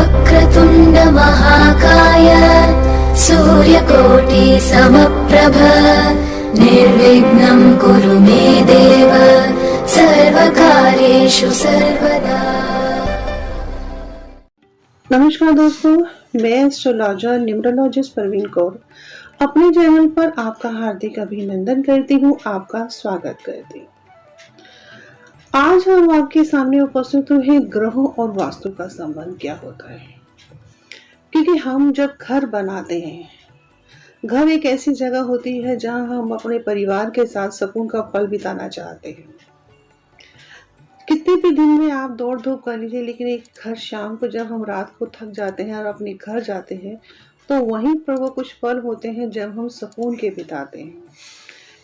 वक्रतुण्ड महाकाय सूर्यकोटि समप्रभ निर्विघ्नं कुरु मे देव सर्वकार्येषु सर्वदा। नमस्कार दोस्तों, मैं एस्ट्रोलॉजर न्यूमरोलॉजिस्ट परवीन कौर अपने चैनल पर आपका हार्दिक अभिनंदन करती हूँ, आपका स्वागत करती हूँ। आज हम आपके सामने उपस्थित हुए ग्रहों और वास्तु का संबंध क्या होता है, क्योंकि हम जब घर बनाते हैं, घर एक ऐसी जगह होती है जहां हम अपने परिवार के साथ सुकून का पल बिताना चाहते हैं। कितने भी दिन में आप दौड़ धूप कर लीजिए, लेकिन एक घर शाम को जब हम रात को थक जाते हैं और अपने घर जाते हैं तो वहीं पर वो कुछ पल होते हैं जब हम सुकून के बिताते हैं।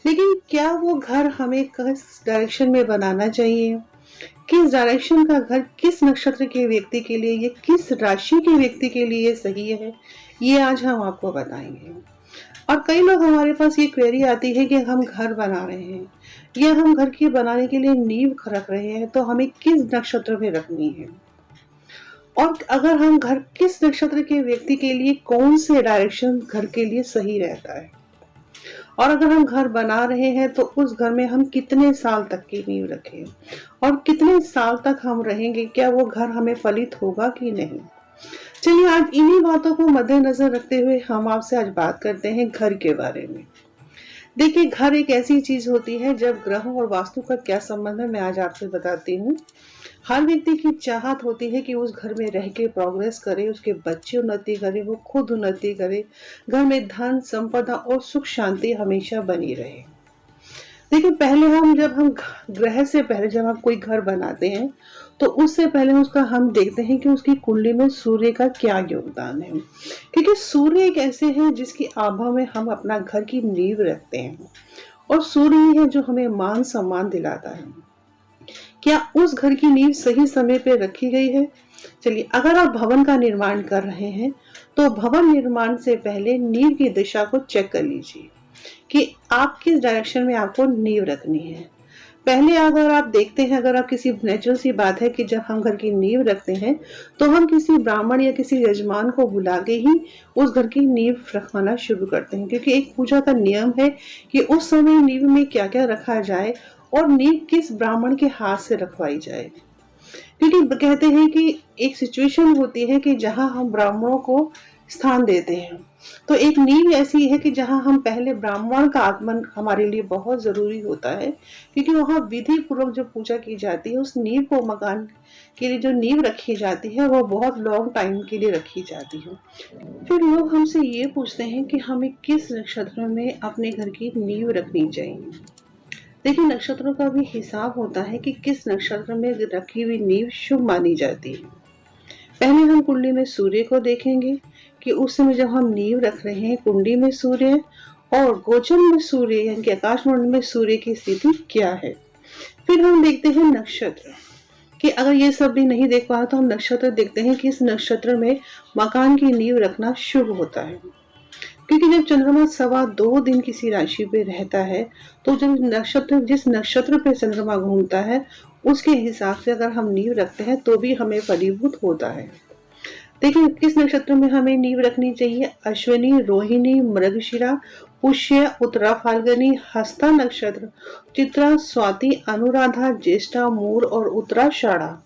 लेकिन क्या वो घर हमें किस डायरेक्शन में बनाना चाहिए, किस डायरेक्शन का घर किस नक्षत्र के व्यक्ति के लिए, ये किस राशि के व्यक्ति के लिए सही है, ये आज हम आपको बताएंगे। और कई लोग हमारे पास ये क्वेरी आती है कि हम घर बना रहे हैं या हम घर के बनाने के लिए नींव रख रहे हैं, तो हमें किस नक्षत्र में रखनी है, और अगर हम घर किस नक्षत्र के व्यक्ति के लिए कौन से डायरेक्शन घर के लिए सही रहता है, और अगर हम घर बना रहे हैं तो उस घर में हम कितने साल तक की नींव रखें और कितने साल तक हम रहेंगे, क्या वो घर हमें फलित होगा कि नहीं। चलिए आज इन्हीं बातों को मद्देनजर रखते हुए हम आपसे आज बात करते हैं घर के बारे में। देखिए, घर एक ऐसी चीज होती है, जब ग्रहों और वास्तु का क्या संबंध है मैं आज आपसे बताती हूँ। हर व्यक्ति की चाहत होती है कि उस घर में रह के प्रोग्रेस करे, उसके बच्चे उन्नति करे, वो खुद उन्नति करे, घर में धन संपदा और सुख शांति हमेशा बनी रहे। देखिए, जब हम ग्रह से पहले जब हम कोई घर बनाते हैं तो उससे पहले उसका हम देखते हैं कि उसकी कुंडली में सूर्य का क्या योगदान है, क्योंकि सूर्य एक ऐसे है जिसकी आभा में हम अपना घर की नींव रखते हैं, और सूर्य ही है जो हमें मान सम्मान दिलाता है। क्या उस घर की नींव सही समय पे रखी गई है? चलिए, अगर आप भवन का निर्माण कर रहे हैं तो भवन निर्माण से पहले नींव की दिशा को चेक कर लीजिए कि आप किस डायरेक्शन में आपको नींव रखनी है। पहले अगर आप देखते हैं, अगर आप किसी नेचुरल सी बात है कि जब हम घर की नींव रखते हैं तो हम किसी ब्राह्मण या किसी यजमान को बुला के ही उस घर की नींव रखवाना शुरू करते हैं, क्योंकि एक पूजा का नियम है कि उस समय नींव में क्या क्या रखा जाए और नींव किस ब्राह्मण के हाथ से रखवाई जाए। क्योंकि कहते हैं कि एक सिचुएशन होती है कि जहां हम ब्राह्मणों को स्थान देते हैं, तो एक नींव ऐसी है कि जहां हम पहले ब्राह्मण का आगमन हमारे लिए बहुत जरूरी होता है, क्योंकि वहां विधि पूर्वक जो पूजा की जाती है, उस नींव को मकान के लिए जो नींव रखी जाती है वो बहुत लॉन्ग टाइम के लिए रखी जाती है। फिर लोग हमसे ये पूछते हैं कि हमें किस नक्षत्र में अपने घर की नींव रखनी चाहिए। देखिए, नक्षत्रों का भी हिसाब होता है कि किस नक्षत्र में रखी हुई नींव शुभ मानी जाती है। पहले हम कुंडली में सूर्य को देखेंगे कि उस समय जब हम नींव रख रहे हैं, कुंडली में सूर्य और गोचर में सूर्य यानी कि आकाशमंडल में सूर्य की स्थिति क्या है। फिर हम देखते हैं नक्षत्र, कि अगर ये सब भी नहीं देख पा रहे तो हम नक्षत्र देखते हैं कि इस नक्षत्र में मकान की नींव रखना शुभ होता है, क्योंकि जब चंद्रमा 2.25 दिन किसी राशि पे रहता है तो जिस नक्षत्र पे चंद्रमा घूमता है उसके हिसाब से अगर हम नींव रखते हैं तो भी हमें फलीभूत होता है। देखिए, किस नक्षत्र में हमें नींव रखनी चाहिए। अश्विनी, रोहिणी, मृगशिरा, पुष्य, उत्तरा फाल्गुनी, हस्ता नक्षत्र, चित्रा, स्वाति, अनुराधा, ज्येष्ठा, मूर और उत्तराषाढ़ा,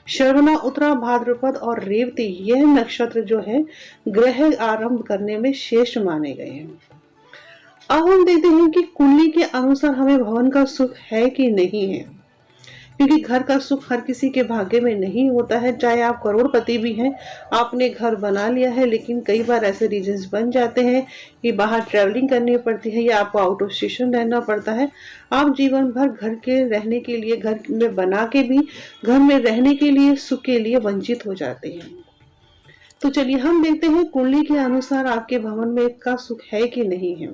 श्रवणा, उत्तरा भाद्रपद और रेवती, यह नक्षत्र जो है ग्रह आरंभ करने में श्रेष्ठ माने गए हैं। अब हम देखते हैं कि कुंडली के अनुसार हमें भवन का सुख है कि नहीं है, क्योंकि घर का सुख हर किसी के भाग्य में नहीं होता है। चाहे आप करोड़पति भी हैं, आपने घर बना लिया है, लेकिन कई बार ऐसे रीजंस बन जाते हैं कि बाहर ट्रैवलिंग करनी पड़ती है या आपको आउट ऑफ स्टेशन रहना पड़ता है। आप जीवन भर घर के रहने के लिए, घर में बना के भी घर में रहने के लिए, सुख के लिए वंचित हो जाते हैं। तो चलिए हम देखते हैं कुंडली के अनुसार आपके भवन में का सुख है कि नहीं है।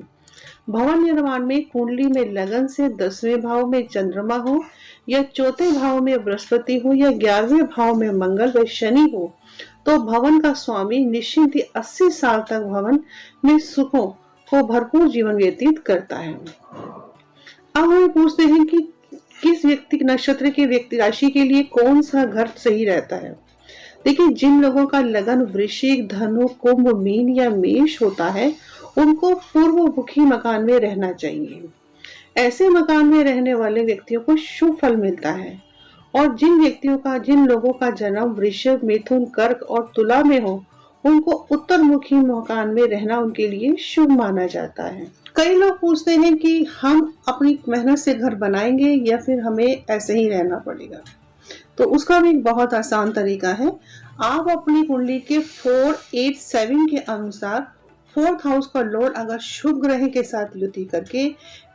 भवन निर्माण में कुंडली में लगन से 10वें भाव में चंद्रमा हो या 4थे भाव में बृहस्पति हो या 11वें भाव में मंगल व शनि हो, तो भवन का स्वामी निश्चिंत 80 साल तक भवन में सुखों को भरपूर जीवन व्यतीत करता है। अब हम पूछते हैं कि किस व्यक्ति नक्षत्र के व्यक्ति राशि के लिए कौन सा घर सही रहता है। देखिए, जिन लोगों का लगन वृश्चिक, धनु, कुंभ, मीन या मेष होता है, उनको पूर्वमुखी मकान में रहना चाहिए। ऐसे मकान में रहने वाले व्यक्तियों को शुभ फल मिलता है। और जिन लोगों का जन्म वृषभ, मिथुन, कर्क और तुला में हो, उनको उत्तरमुखी मकान में रहना उनके लिए शुभ माना जाता है। कई लोग पूछते हैं कि हम अपनी मेहनत से घर बनाएंगे या फिर हमें ऐसे ही रहना पड़ेगा। तो उसका भी एक बहुत आसान तरीका है। आप अपनी कुंडली के 4, 8, 7 के अनुसार 4th हाउस का लॉर्ड अगर शुभ ग्रह के साथ युति करके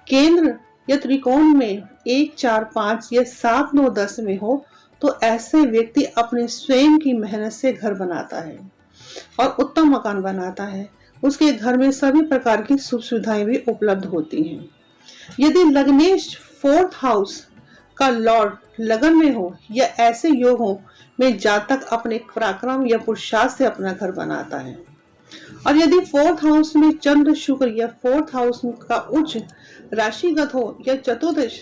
केंद्र या त्रिकोण में 1, 4, 5 या 7, 9, 10 में हो, तो ऐसे व्यक्ति अपने स्वयं की मेहनत से घर बनाता है और उत्तम मकान बनाता है। उसके घर में सभी प्रकार की सुख सुविधाएं भी उपलब्ध होती हैं। यदि लग्नेश 4th हाउस का लॉर्ड लगन में हो या ऐसे योग हो में जातक अपने पराक्रम या पुरुषार्थ से अपना घर बनाता है, और यदि 4th हाउस में चंद्र, शुक्र या 4th हाउस का उच्च राशिगत हो या चतुर्दश,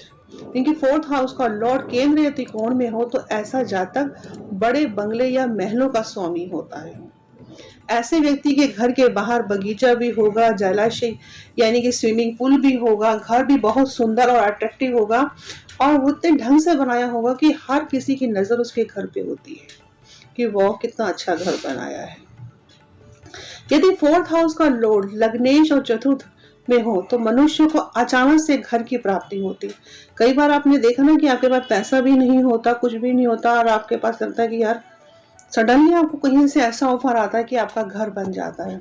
इनकी 4th हाउस का लॉर्ड केंद्र या त्रिकोण में हो, तो ऐसा जातक बड़े बंगले या महलों का स्वामी होता है। ऐसे व्यक्ति के घर के बाहर बगीचा भी होगा, जलाशय यानी कि स्विमिंग पूल भी होगा, घर भी बहुत सुंदर और अट्रैक्टिव होगा और वो इतने ढंग से बनाया होगा कि हर किसी की नजर उसके घर पे होती है कि वो कितना अच्छा घर बनाया है। यदि 4th हाउस का लॉर्ड लग्नेश और चतुर्थ में हो, तो मनुष्य को अचानक से घर की प्राप्ति होती। कई बार आपने देखा ना कि आपके पास पैसा भी नहीं होता, कुछ भी नहीं होता, और आपके पास लगता है कि यार सडनली आपको कहीं से ऐसा ऑफर आता है कि आपका घर बन जाता है।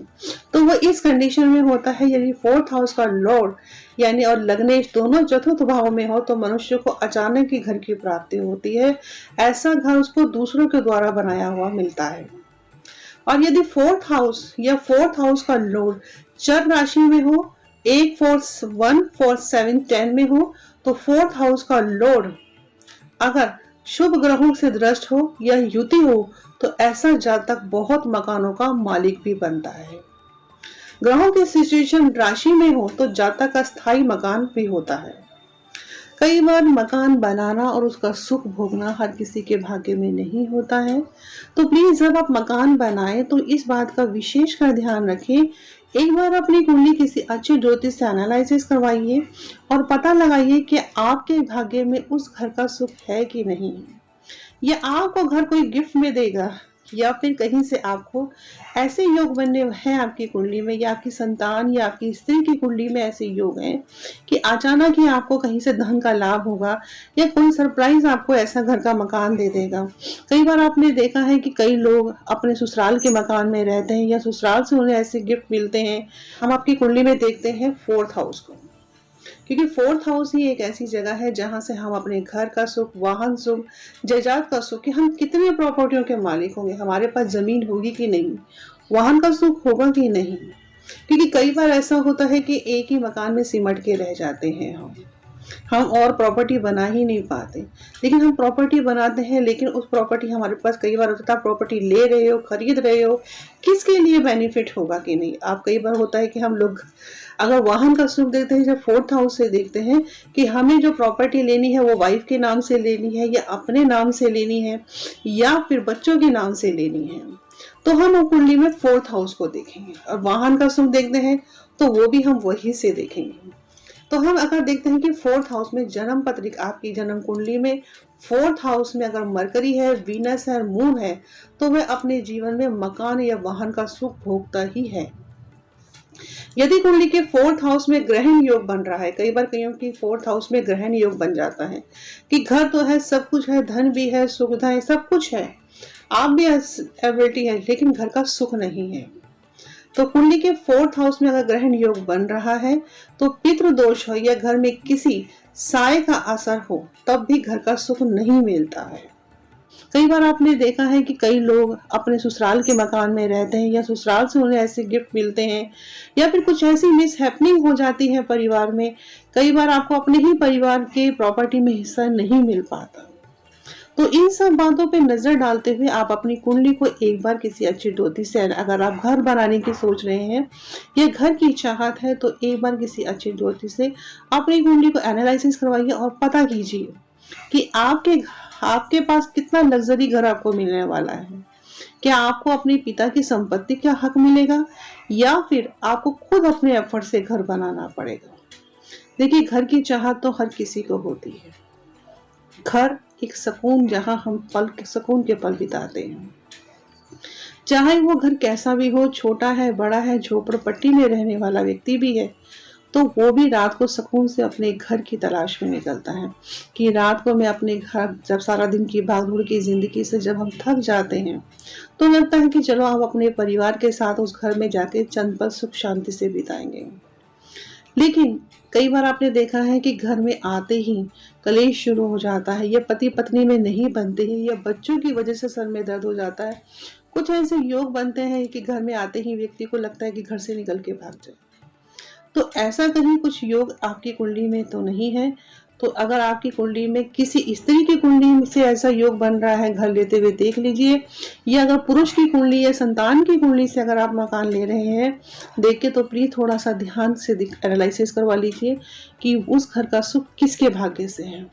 तो वो इस कंडीशन में होता है यदि 4th हाउस का लॉर्ड यानी और लग्नेश दोनों चतुर्थ भाव में हो, तो मनुष्य को अचानक ही घर की प्राप्ति होती है। ऐसा घर उसको दूसरों के द्वारा बनाया हुआ मिलता है। और यदि 4th हाउस या 4th हाउस का लॉर्ड चर राशि में हो, 1, 4, 1, 4, 7, 10 में हो, तो 4th हाउस का लॉर्ड अगर शुभ ग्रहों से दृष्ट हो या युति हो, तो ऐसा जातक बहुत मकानों का मालिक भी बनता है। ग्रहों की सिचुएशन राशि में हो तो जातक का स्थायी मकान भी होता है। कई बार मकान बनाना और उसका सुख भोगना हर किसी के भाग्य में नहीं होता है। तो प्लीज जब आप मकान बनाएं तो इस बात का विशेष कर ध्यान रखें। एक बार अपनी कुंडली किसी अच्छे ज्योतिष से एनालिसिस करवाइए और पता लगाइए कि आपके भाग्य में उस घर का सुख है कि नहीं। या आपको घर कोई गिफ्ट में देगा या फिर कहीं से आपको ऐसे योग बनने हैं आपकी कुंडली में, या आपकी संतान या आपकी स्त्री की कुंडली में ऐसे योग हैं कि अचानक ही आपको कहीं से धन का लाभ होगा या कोई सरप्राइज आपको ऐसा घर का मकान दे देगा। कई बार आपने देखा है कि कई लोग अपने ससुराल के मकान में रहते हैं या ससुराल से उन्हें ऐसे गिफ्ट मिलते हैं। हम आपकी कुंडली में देखते हैं 4th हाउस को, क्योंकि 4th हाउस ही एक ऐसी जगह है जहां से हम अपने घर का सुख, वाहन सुख, जायदाद का सुख, कि हम कितने प्रॉपर्टियों के मालिक होंगे, हमारे पास जमीन होगी कि नहीं, वाहन का सुख होगा कि नहीं। क्योंकि कई बार ऐसा होता है कि एक ही मकान में सिमट के रह जाते हैं हम और प्रॉपर्टी बना ही नहीं पाते। लेकिन हम प्रॉपर्टी बनाते हैं, लेकिन उस प्रॉपर्टी हमारे पास कई बार होता है, प्रॉपर्टी ले रहे हो, खरीद रहे हो, किसके लिए बेनिफिट होगा कि नहीं। आप कई बार होता है कि हम लोग अगर वाहन का सुख देखते हैं, जब 4th हाउस से देखते हैं कि हमें जो प्रॉपर्टी लेनी है वो वाइफ के नाम से लेनी है या अपने नाम से लेनी है या फिर बच्चों के नाम से लेनी है, तो हम कुंडली में 4th हाउस को देखेंगे। और वाहन का सुख देखते हैं तो वो भी हम वही से देखेंगे। तो हम अगर देखते हैं कि 4th हाउस में जन्म पत्रिका, आपकी जन्म कुंडली में 4th हाउस में अगर मरकरी है, वीनस है, मून है, तो वह अपने जीवन में मकान या वाहन का सुख भोगता ही है। यदि कुंडली के 4th हाउस में ग्रहण योग बन रहा है, कई बार कईयों की 4th हाउस में ग्रहण योग बन जाता है कि घर तो है, सब कुछ है, धन भी है, सुविधाएं सब कुछ है, आप भी एबिलिटी है, लेकिन घर का सुख नहीं है। तो कुंडली के 4th हाउस में अगर ग्रहण योग बन रहा है तो पितृ दोष हो या घर में किसी साय का असर हो, तब भी घर का सुख नहीं मिलता है। कई बार आपने देखा है कि कई लोग अपने ससुराल के मकान में रहते हैं या ससुराल से उन्हें ऐसे गिफ्ट मिलते हैं या फिर कुछ ऐसी मिस हैपनिंग हो जाती है परिवार में। कई बार आपको अपने ही परिवार के प्रॉपर्टी में हिस्सा नहीं मिल पाता। तो इन सब बातों पे नजर डालते हुए आप अपनी कुंडली को एक बार किसी अच्छी ज्योतिष से, अगर आप घर बनाने की सोच रहे हैं या घर की चाहत है, तो एक बार किसी अच्छे ज्योतिष से अपनी कुंडली को एनालिसिस करवाइए और पता कीजिए कि आपके पास कितना लग्जरी घर आपको मिलने वाला है। क्या आपको अपने पिता की संपत्ति का हक मिलेगा या फिर आपको खुद अपने एफर्ट से घर बनाना पड़ेगा? देखिए, घर की चाहत तो हर किसी को होती है। घर एक सुकून, जहां हम सुकून के पल बिताते हैं। चाहे वो घर कैसा भी हो, छोटा है, बड़ा है, झोपड़पट्टी में रहने वाला व्यक्ति भी है, तो वो भी रात को सुकून से अपने घर की तलाश में निकलता है कि रात को मैं अपने घर, जब सारा दिन की भागदौड़ की जिंदगी से जब हम थक जाते हैं, तो लगता है कि चलो हम अपने परिवार के साथ उस घर में जाके चंद पल सुख शांति से बिताएंगे। लेकिन कई बार आपने देखा है कि घर में आते ही कलेश शुरू हो जाता है, या पति पत्नी में नहीं बनते हैं, या बच्चों की वजह से सर में दर्द हो जाता है। कुछ ऐसे योग बनते हैं कि घर में आते ही व्यक्ति को लगता है कि घर से निकल के भाग जाए। तो ऐसा कहीं कुछ योग आपकी कुंडली में तो नहीं है। तो अगर आपकी कुंडली में किसी स्त्री की कुंडली से ऐसा योग बन रहा है, घर लेते हुए देख लीजिए। या अगर पुरुष की कुंडली या संतान की कुंडली से अगर आप मकान ले रहे हैं देख के, तो प्लीज थोड़ा सा ध्यान से एनालिसिस करवा लीजिए कि उस घर का सुख किसके भाग्य से है।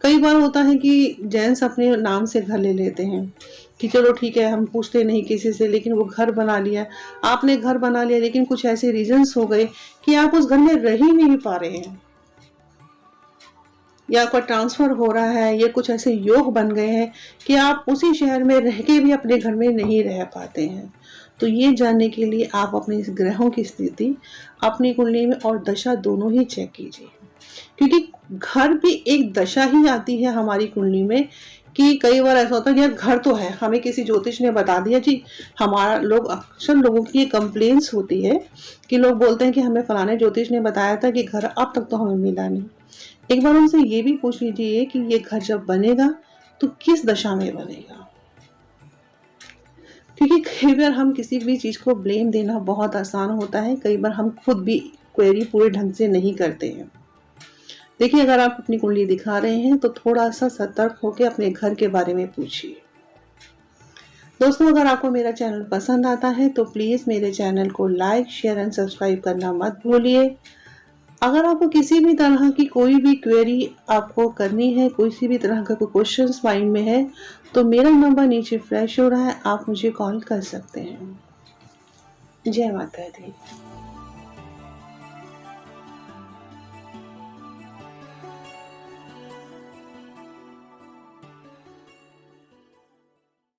कई बार होता है कि जेंट्स अपने नाम से घर ले लेते हैं कि चलो ठीक है, हम पूछते नहीं किसी से, लेकिन वो घर बना लिया, आपने घर बना लिया, लेकिन कुछ ऐसे रीजंस हो गए कि आप उस घर में रह ही नहीं पा रहे हैं, या आपका ट्रांसफर हो रहा है, या कुछ ऐसे योग बन गए हैं कि आप उसी शहर में रह के भी अपने घर में नहीं रह पाते हैं। तो ये जानने के लिए आप अपने ग्रहों की स्थिति अपनी कुंडली में और दशा दोनों ही चेक कीजिए, क्योंकि घर भी एक दशा ही आती है हमारी कुंडली में। कि कई बार ऐसा होता है कि यार घर तो है, हमें किसी ज्योतिष ने बता दिया जी, हमारा लोग अक्सर लोगों की ये कंप्लेंट्स होती है कि लोग बोलते हैं कि हमें फलाने ज्योतिष ने बताया था कि घर अब तक तो हमें मिला नहीं। एक बार उनसे ये भी पूछ लीजिए कि ये घर जब बनेगा तो किस दशा में बनेगा, क्योंकि कई बार हम किसी भी चीज को ब्लेम देना बहुत आसान होता है, कई बार हम खुद भी क्वेरी पूरे ढंग से नहीं करते हैं। देखिए, अगर आप अपनी कुंडली दिखा रहे हैं तो थोड़ा सा सतर्क होकर अपने घर के बारे में पूछिए। दोस्तों, अगर आपको मेरा चैनल पसंद आता है तो प्लीज मेरे चैनल को लाइक, शेयर एंड सब्सक्राइब करना मत भूलिए। अगर आपको किसी भी तरह की कोई भी क्वेरी आपको करनी है, किसी भी तरह का कोई क्वेश्चन माइंड में है, तो मेरा नंबर नीचे फ्लैश हो रहा है, आप मुझे कॉल कर सकते हैं। जय माता दी।